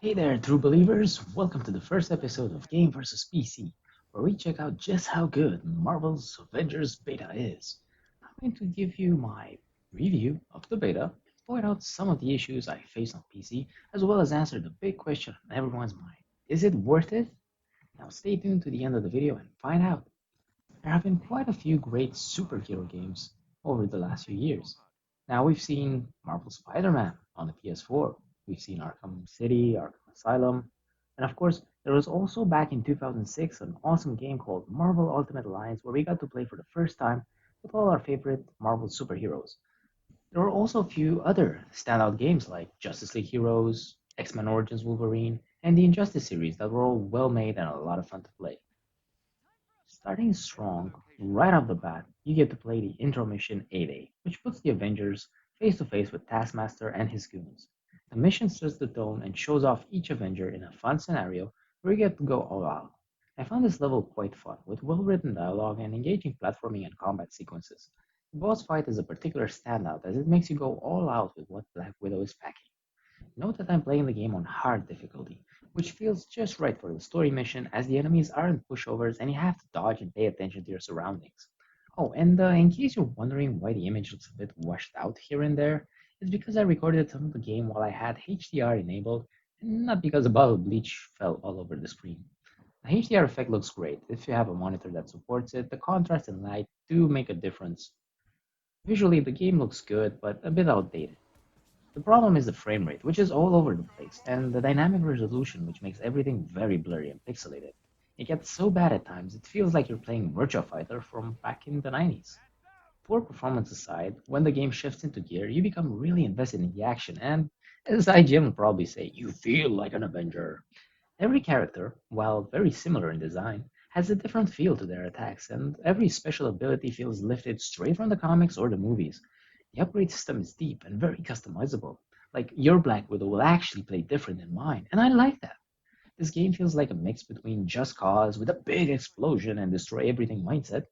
Hey there, true believers! Welcome to the first episode of Game vs. PC, where we check out just how good Marvel's Avengers beta is. I'm going to give you my review of the beta, point out some of the issues I face on PC, as well as answer the big question on everyone's mind. Is it worth it? Now stay tuned to the end of the video and find out. There have been quite a few great superhero games over the last few years. Now we've seen Marvel Spider-Man on the PS4, we've seen Arkham City, Arkham Asylum, and of course, there was also back in 2006 an awesome game called Marvel Ultimate Alliance where we got to play for the first time with all our favorite Marvel superheroes. There were also a few other standout games like Justice League Heroes, X-Men Origins Wolverine, and the Injustice series that were all well made and a lot of fun to play. Starting strong, right off the bat, you get to play the intro mission 8A, which puts the Avengers face to face with Taskmaster and his goons. The mission sets the tone and shows off each Avenger in a fun scenario where you get to go all out. I found this level quite fun, with well written dialogue and engaging platforming and combat sequences. The boss fight is a particular standout as it makes you go all out with what Black Widow is packing. Note that I'm playing the game on hard difficulty, which feels just right for the story mission as the enemies aren't pushovers and you have to dodge and pay attention to your surroundings. Oh, and in case you're wondering why the image looks a bit washed out here and there, it's because I recorded some of the game while I had HDR enabled and not because a bottle of bleach fell all over the screen. The HDR effect looks great. If you have a monitor that supports it, the contrast and light do make a difference. Visually, the game looks good, but a bit outdated. The problem is the frame rate, which is all over the place, and the dynamic resolution, which makes everything very blurry and pixelated. It gets so bad at times, it feels like you're playing Virtua Fighter from back in the 90s. Poor performance aside, when the game shifts into gear, you become really invested in the action, and as IGM will probably say, you feel like an Avenger. Every character, while very similar in design, has a different feel to their attacks, and every special ability feels lifted straight from the comics or the movies. The upgrade system is deep and very customizable. Like, your Black Widow will actually play different than mine, and I like that. This game feels like a mix between Just Cause with a big explosion and destroy everything mindset,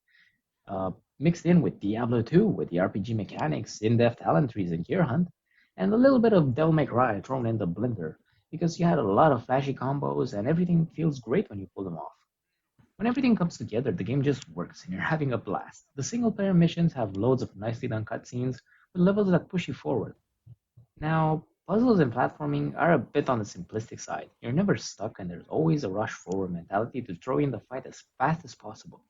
uh, mixed in with Diablo 2 with the RPG mechanics, in-depth talent trees, and gear hunt, and a little bit of Devil May Cry thrown in the blender, because you had a lot of flashy combos and everything feels great when you pull them off. When everything comes together, the game just works and you're having a blast. The single player missions have loads of nicely done cutscenes with levels that push you forward. Now, puzzles and platforming are a bit on the simplistic side. You're never stuck and there's always a rush forward mentality to throw in the fight as fast as possible.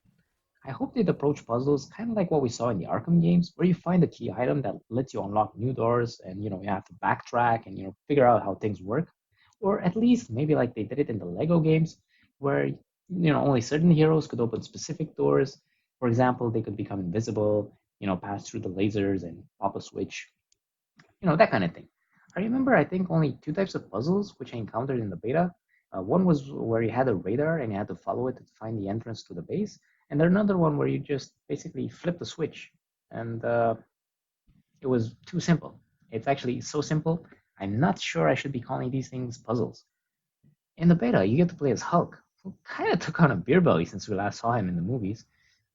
I hope they'd approach puzzles kind of like what we saw in the Arkham games, where you find a key item that lets you unlock new doors, and you have to backtrack and figure out how things work, or at least maybe like they did it in the Lego games, where only certain heroes could open specific doors. For example, they could become invisible, pass through the lasers and pop a switch, that kind of thing. I remember, I think, only two types of puzzles which I encountered in the beta. One was where you had a radar and you had to follow it to find the entrance to the base, and then another one where you just basically flip the switch, and it was too simple. It's actually so simple, I'm not sure I should be calling these things puzzles. In the beta, you get to play as Hulk, who kind of took on a beer belly since we last saw him in the movies,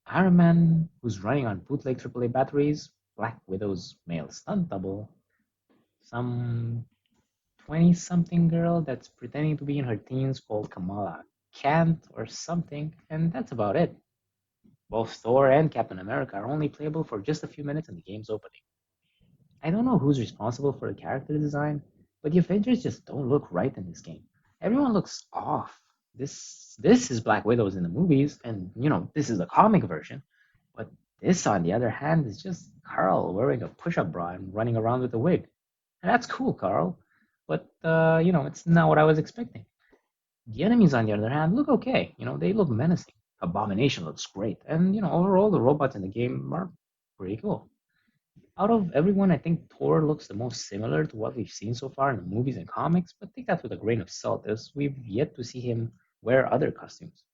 Iron Man, who's running on bootleg AAA batteries, Black Widow's male stunt double, some 20 something girl that's pretending to be in her teens called Kamala Kant or something, and that's about it. Both Thor and Captain America are only playable for just a few minutes in the game's opening. I don't know who's responsible for the character design, but the Avengers just don't look right in this game. Everyone looks off. This is Black Widow's in the movies, and this is the comic version. But this, on the other hand, is just Carl wearing a push-up bra and running around with a wig. And that's cool, Carl. But it's not what I was expecting. The enemies, on the other hand, look okay. They look menacing. Abomination looks great, and overall the robots in the game are pretty cool. Out of everyone, I think Thor looks the most similar to what we've seen so far in the movies and comics, but take that with a grain of salt, as we've yet to see him wear other costumes.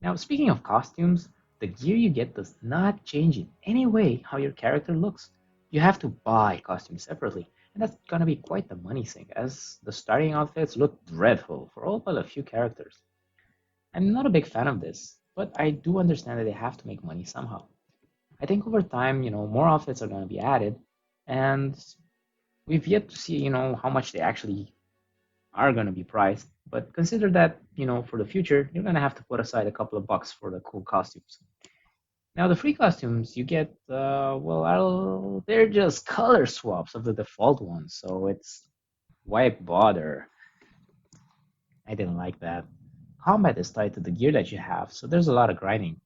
Now, speaking of costumes, the gear you get does not change in any way how your character looks. You have to buy costumes separately, and that's gonna be quite the money sink, as the starting outfits look dreadful for all but a few characters. I'm not a big fan of this, but I do understand that they have to make money somehow. I think over time, more outfits are gonna be added, and we've yet to see, how much they actually are going to be priced, but consider that, for the future, you're going to have to put aside a couple of bucks for the cool costumes. Now, the free costumes you get, they're just color swaps of the default ones, so it's why bother? I didn't like that. Combat is tied to the gear that you have, so there's a lot of grinding.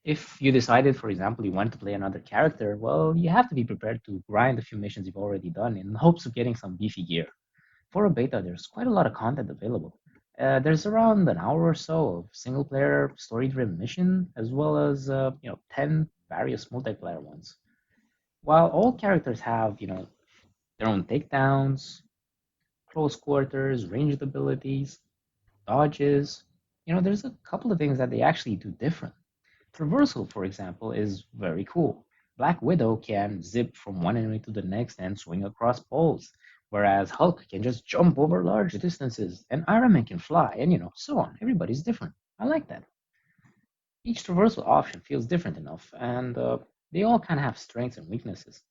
If you decided, for example, you want to play another character, well, you have to be prepared to grind a few missions you've already done in hopes of getting some beefy gear. For a beta, there's quite a lot of content available. There's around an hour or so of single-player story-driven mission, as well as 10 various multiplayer ones. While all characters have their own takedowns, close quarters, ranged abilities, dodges, there's a couple of things that they actually do different. Traversal, for example, is very cool. Black Widow can zip from one enemy to the next and swing across poles, whereas Hulk can just jump over large distances, and Iron Man can fly, and so on. Everybody's different. I like that. Each traversal option feels different enough, and they all kind of have strengths and weaknesses.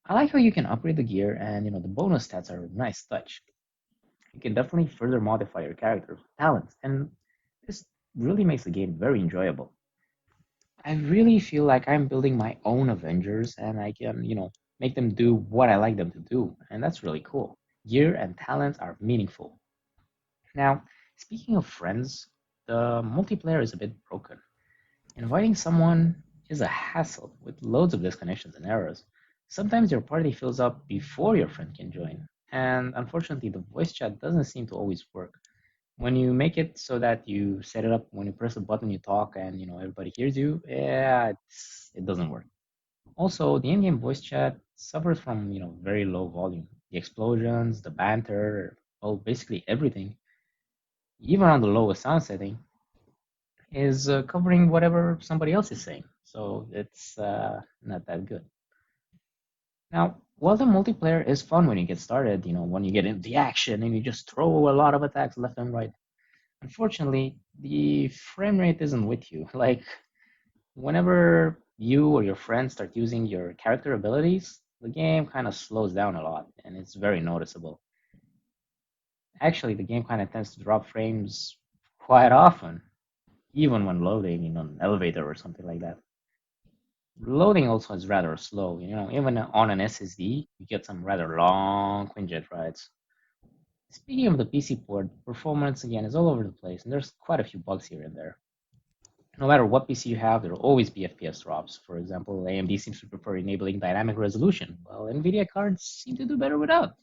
I like how you can upgrade the gear, and the bonus stats are a nice touch. You can definitely further modify your character's talents, and this really makes the game very enjoyable. I really feel like I'm building my own Avengers and I can, make them do what I like them to do. And that's really cool. Gear and talents are meaningful. Now, speaking of friends, the multiplayer is a bit broken. Inviting someone is a hassle with loads of disconnections and errors. Sometimes your party fills up before your friend can join. And unfortunately, the voice chat doesn't seem to always work. When you make it so that you set it up when you press a button, you talk, and everybody hears you, yeah, it doesn't work. Also, the in-game voice chat suffers from very low volume. The explosions, the banter, well, basically everything, even on the lowest sound setting, is covering whatever somebody else is saying. So it's not that good. Now, while the multiplayer is fun when you get started, when you get into the action and you just throw a lot of attacks left and right. Unfortunately, the frame rate isn't with you. Like, whenever you or your friends start using your character abilities, the game kind of slows down a lot, and it's very noticeable. Actually, the game kind of tends to drop frames quite often, even when loading in an elevator or something like that. Loading also is rather slow, even on an SSD, you get some rather long Quinjet rides. Speaking of the PC port, performance again is all over the place, and there's quite a few bugs here and there. No matter what PC you have, there will always be FPS drops. For example, AMD seems to prefer enabling dynamic resolution, while NVIDIA cards seem to do better without.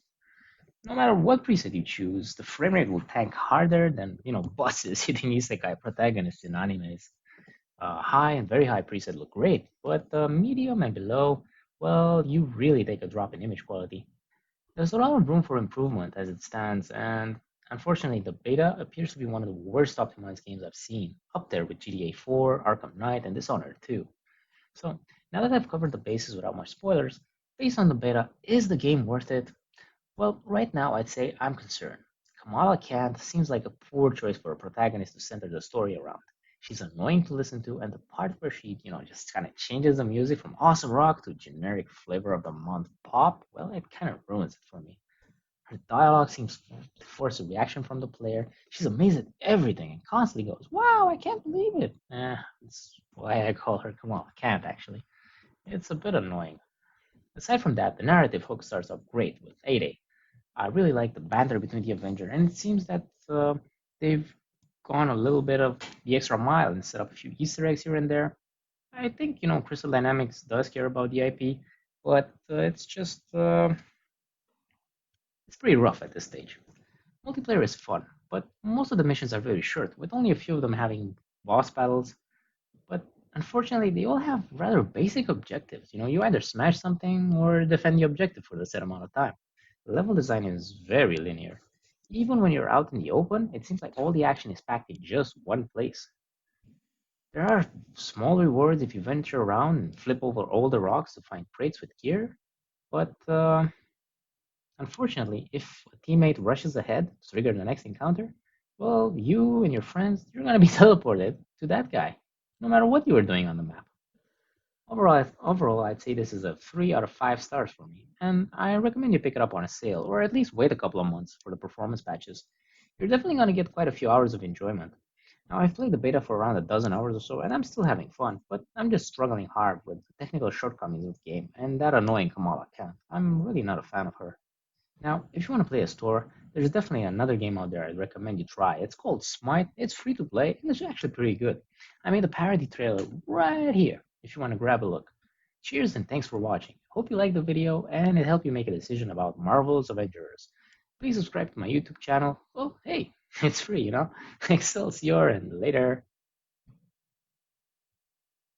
No matter what preset you choose, the frame rate will tank harder than buses hitting isekai protagonists in animes. High and very high preset look great, but medium and below, well, you really take a drop in image quality. There's a lot of room for improvement as it stands, and unfortunately, the beta appears to be one of the worst optimized games I've seen, up there with GTA 4, Arkham Knight, and Dishonored 2. So, now that I've covered the bases without much spoilers, based on the beta, is the game worth it? Well, right now I'd say I'm concerned. Kamala Kant seems like a poor choice for a protagonist to center the story around. She's annoying to listen to, and the part where she, just kind of changes the music from awesome rock to generic flavor of the month pop, well, it kind of ruins it for me. Her dialogue seems to force a reaction from the player. She's amazed at everything and constantly goes, "Wow, I can't believe it." That's why I call her Kamala Kant, actually. It's a bit annoying. Aside from that, the narrative hook starts off great with 8A. I really like the banter between the Avenger, and it seems that they've gone a little bit of the extra mile and set up a few Easter eggs here and there. I think Crystal Dynamics does care about the IP, but it's pretty rough at this stage. Multiplayer is fun, but most of the missions are very short, with only a few of them having boss battles. But unfortunately, they all have rather basic objectives. You either smash something or defend the objective for the set amount of time. The level design is very linear. Even when you're out in the open, it seems like all the action is packed in just one place. There are small rewards if you venture around and flip over all the rocks to find crates with gear, but unfortunately, if a teammate rushes ahead to trigger the next encounter, well, you and your friends, you're going to be teleported to that guy, no matter what you were doing on the map. Overall, I'd say this is a 3 out of 5 stars for me, and I recommend you pick it up on a sale, or at least wait a couple of months for the performance patches. You're definitely going to get quite a few hours of enjoyment. Now, I've played the beta for around a dozen hours or so, and I'm still having fun, but I'm just struggling hard with the technical shortcomings of the game and that annoying Kamala Khan. I'm really not a fan of her. Now, if you want to play a store, there's definitely another game out there I'd recommend you try. It's called Smite. It's free to play, and it's actually pretty good. I made a parody trailer right here if you want to grab a look. Cheers and thanks for watching. Hope you liked the video and it helped you make a decision about Marvel's Avengers. Please subscribe to my YouTube channel. Well, hey, it's free, you know? Excelsior and later.